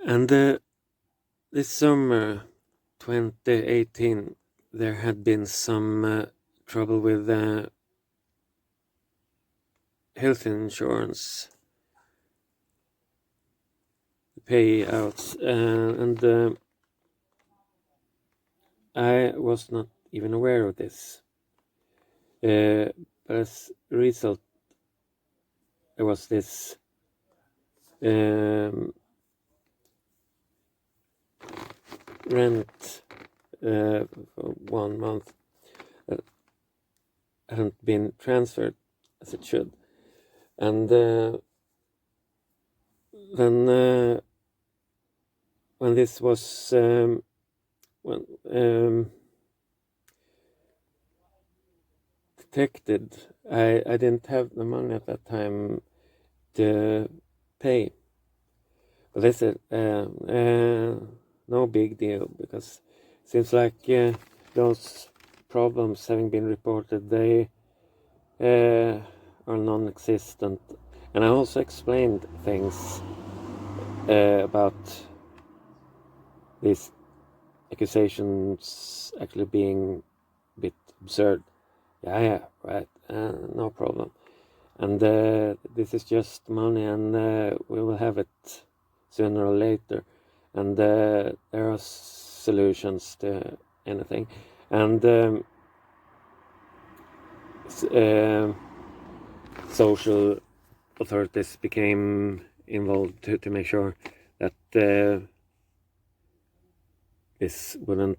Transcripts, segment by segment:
And this summer 2018, there had been some trouble with health insurance payouts, and I was not even aware of this. But as a result, there was this rent for 1 month that hadn't been transferred as it should. And then when this was detected, I didn't have the money at that time to pay. But they said no big deal, because it seems like those problems having been reported, they are non-existent. And I also explained things about these accusations actually being a bit absurd. Yeah, right, no problem. And this is just money, and we will have it sooner or later. And there are solutions to anything. And social authorities became involved to make sure that this wouldn't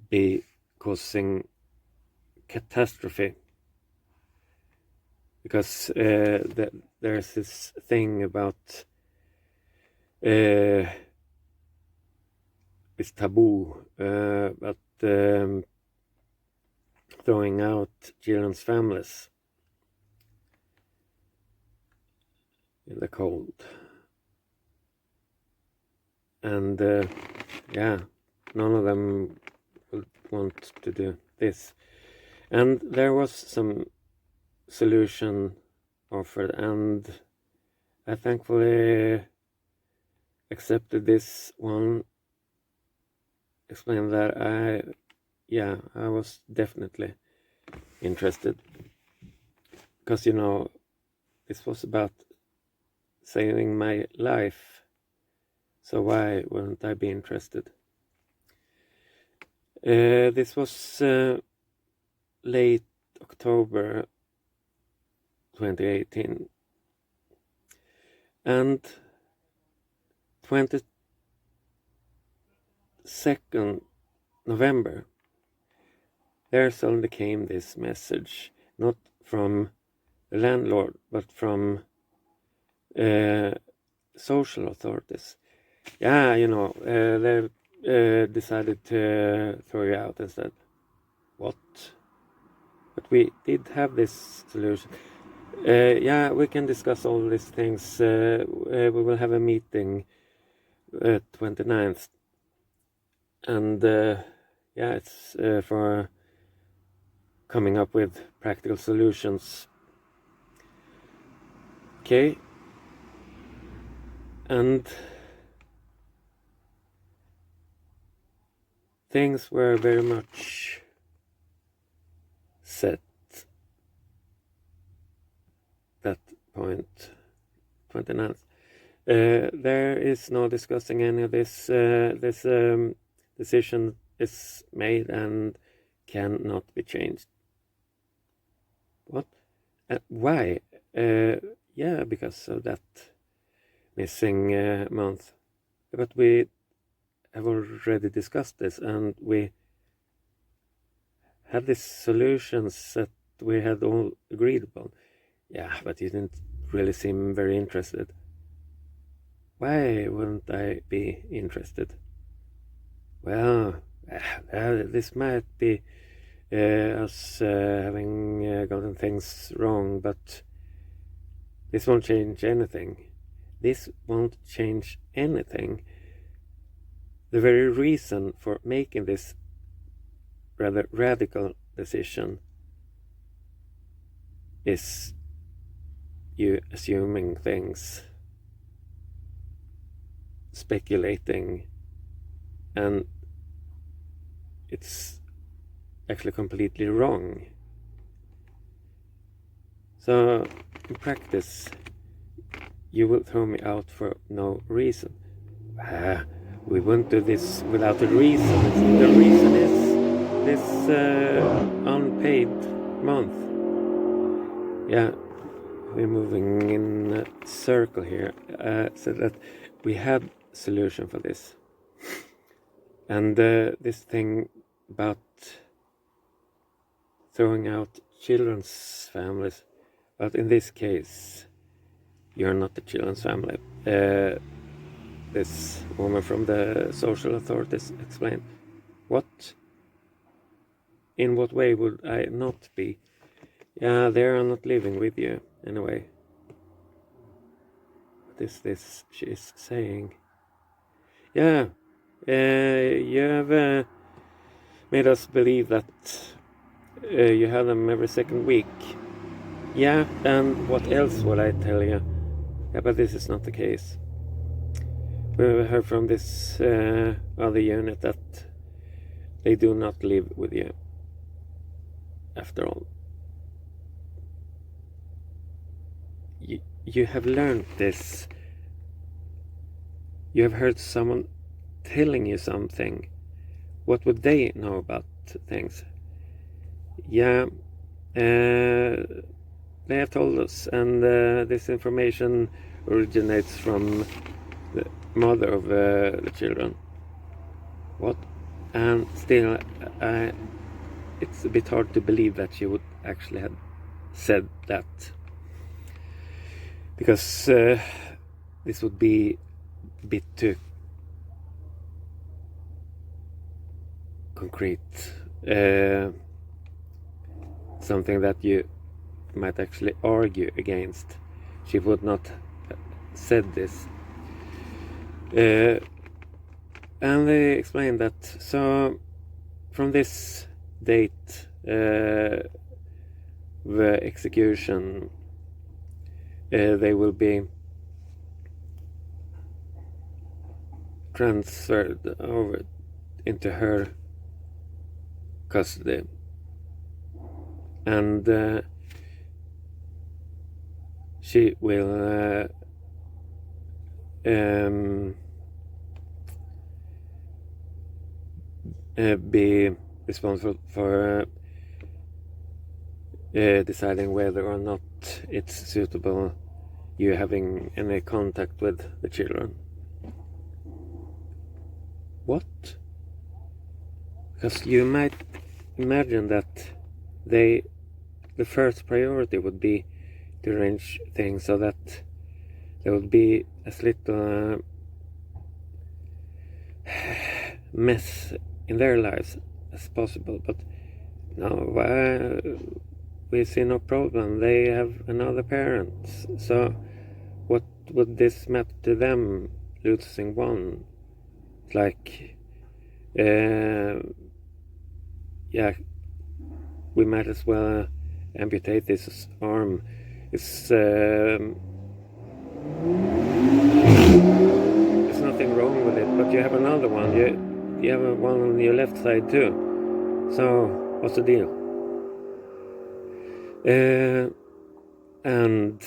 be causing catastrophe, because there's this thing about this taboo about throwing out children's families in the cold. And yeah, none of them would want to do this. And there was some solution offered, and I thankfully accepted this one. Explained that I was definitely interested, because this was about saving my life, so why wouldn't I be interested? This was late October 2018, and 22nd November, there suddenly came this message, not from the landlord, but from social authorities. Yeah, they decided to throw you out instead. What? But we did have this solution. Yeah, we can discuss all these things. We will have a meeting 29th. And yeah, it's for coming up with practical solutions. Okay. And things were very much set that point, 29th. There is no discussing any of this. This decision is made and cannot be changed. What? Why? Yeah, because of that missing month. But we have already discussed this, and we had these solutions that we had all agreed upon. Yeah, but you didn't really seem very interested. Why wouldn't I be interested? Well, this might be us having gotten things wrong, but this won't change anything. This won't change anything. The very reason for making this rather radical decision is you assuming things speculating, and it's actually completely wrong. So in practice, you will throw me out for no reason. We won't do this without a reason. The reason is this unpaid month. Yeah, we're moving in a circle here. So that we had a solution for this. And this thing about throwing out children's families, but in this case, you're not the children's family. This woman from the social authorities explained. What? In what way would I not be? Yeah, they are not living with you anyway. What is this she is saying? Yeah, you have made us believe that you have them every second week. Yeah, and what else would I tell you? Yeah, but this is not the case. We heard from this other unit that they do not live with you, after all. You have learned this. You have heard someone telling you something. What would they know about things? Yeah, they have told us, and this information originates from the mother of the children. What? And still, it's a bit hard to believe that she would actually have said that, because this would be a bit too concrete, something that you might actually argue against. She would not have said this. And they explained that, so from this date, the execution, they will be transferred over into her custody, and she will be responsible for deciding whether or not it's suitable you having any contact with the children. What? Because you might imagine that the first priority would be to arrange things so that there would be as little mess in their lives as possible, but no, we see no problem. They have another parent, so what would this matter to them, losing one? It's like, yeah, we might as well amputate this arm. It's there's nothing wrong with it, but you have another one. You have one on your left side too. So what's the deal? And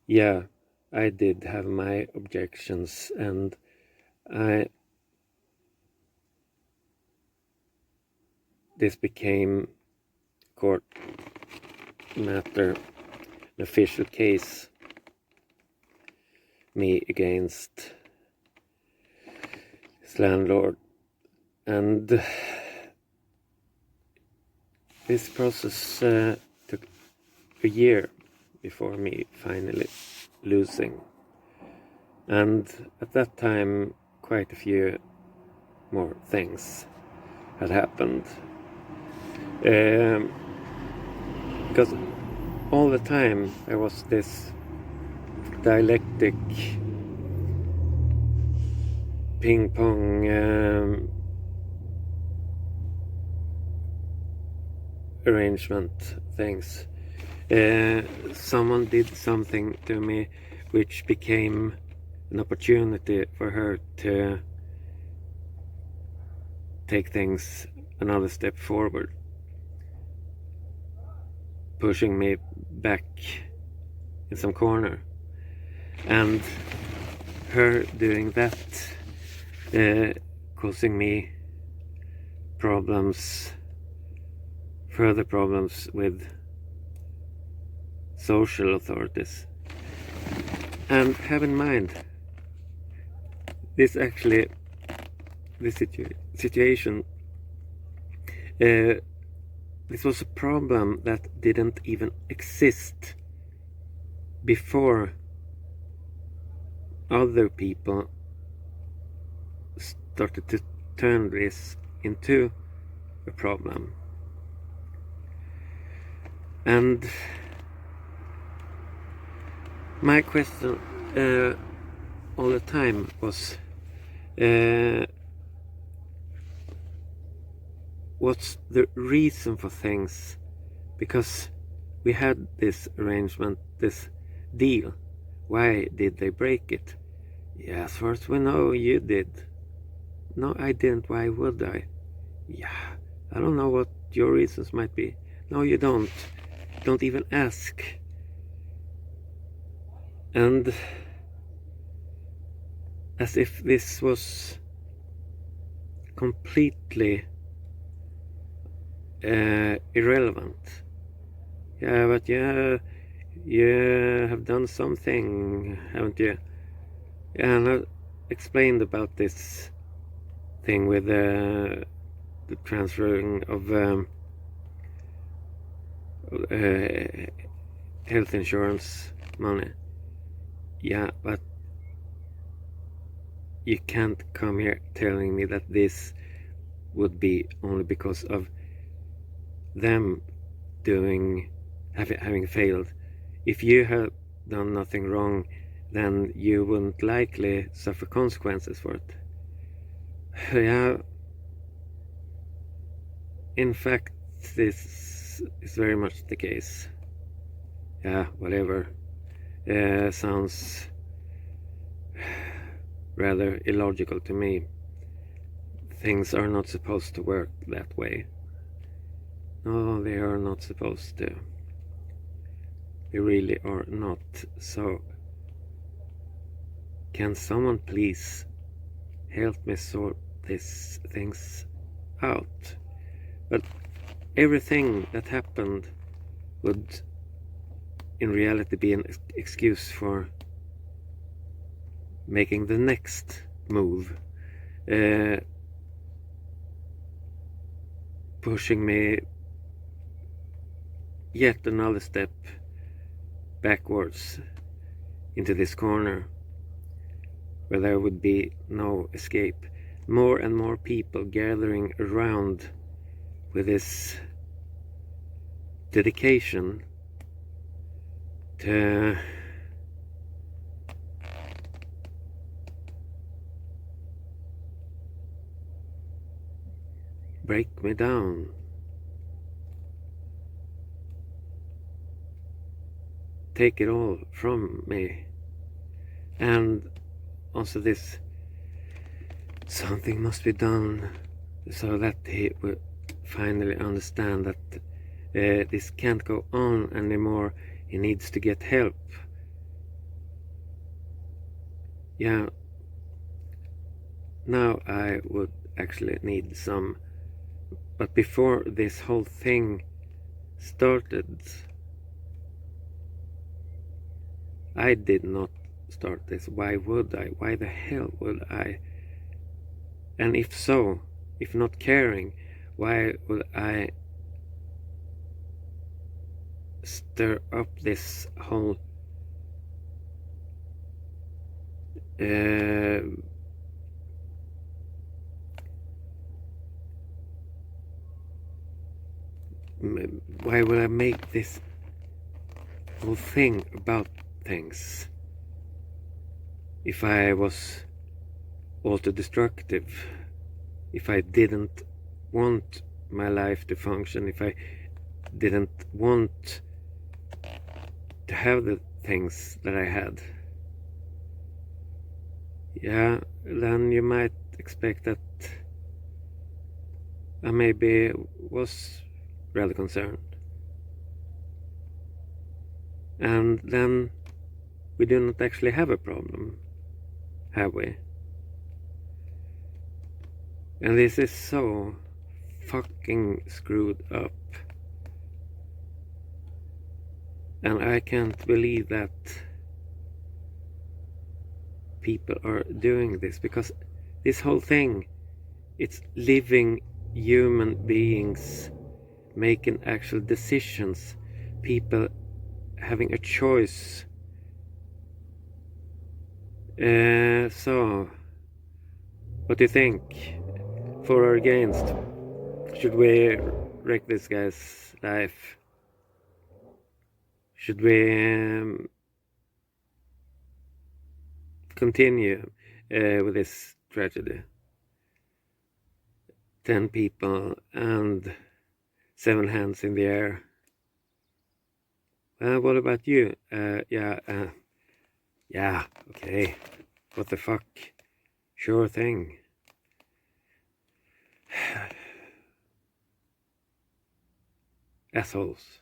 yeah, I did have my objections, and this became court matter, an official case, me against his landlord, and this process took a year before me finally losing, and at that time quite a few more things had happened, because all the time there was this dialectic ping pong arrangement things. Someone did something to me which became an opportunity for her to take things another step forward, pushing me back in some corner. And her doing that, causing me problems, further problems with social authorities. And have in mind, this situation, this was a problem that didn't even exist before other people started to turn this into a problem. And my question all the time was, what's the reason for things? Because we had this arrangement, this deal. Why did they break it? Yeah, as far as we know, you did. No, I didn't. Why would I? Yeah, I don't know what your reasons might be. No, you don't. Don't even ask. And as if this was completely irrelevant. Yeah, but you have done something, haven't you? Yeah, and I explained about this thing with the transferring of health insurance money. Yeah, but you can't come here telling me that this would be only because of them having failed. If you had done nothing wrong, then you wouldn't likely suffer consequences for it. Yeah, in fact, this is very much the case. Yeah, whatever. Sounds rather illogical to me. Things are not supposed to work that way. No, they are not supposed to. They really are not. So, can someone please help me sort these things out? But everything that happened would in reality be an excuse for making the next move, pushing me yet another step backwards into this corner where there would be no escape. More and more people gathering around with this dedication to break me down. Take it all from me. And also this, something must be done so that he will finally understand that this can't go on anymore. He needs to get help. Yeah, now I would actually need some. But before this whole thing started, I did not start this. Why would I? Why the hell would I? And if so, if not caring, why would I stir up this whole why would I make this whole thing about things if I was auto-destructive, if I didn't want my life to function, if I didn't want to have the things that I had? yeah, then you might expect that I maybe was rather concerned. And then we do not actually have a problem, have we? And this is so fucking screwed up. And I can't believe that people are doing this, because this whole thing, it's living human beings making actual decisions, people having a choice. So, what do you think? For or against? Should we wreck this guy's life? Should we continue with this tragedy? 10 people and 7 hands in the air. What about you? Yeah, okay. What the fuck? Sure thing. Assholes.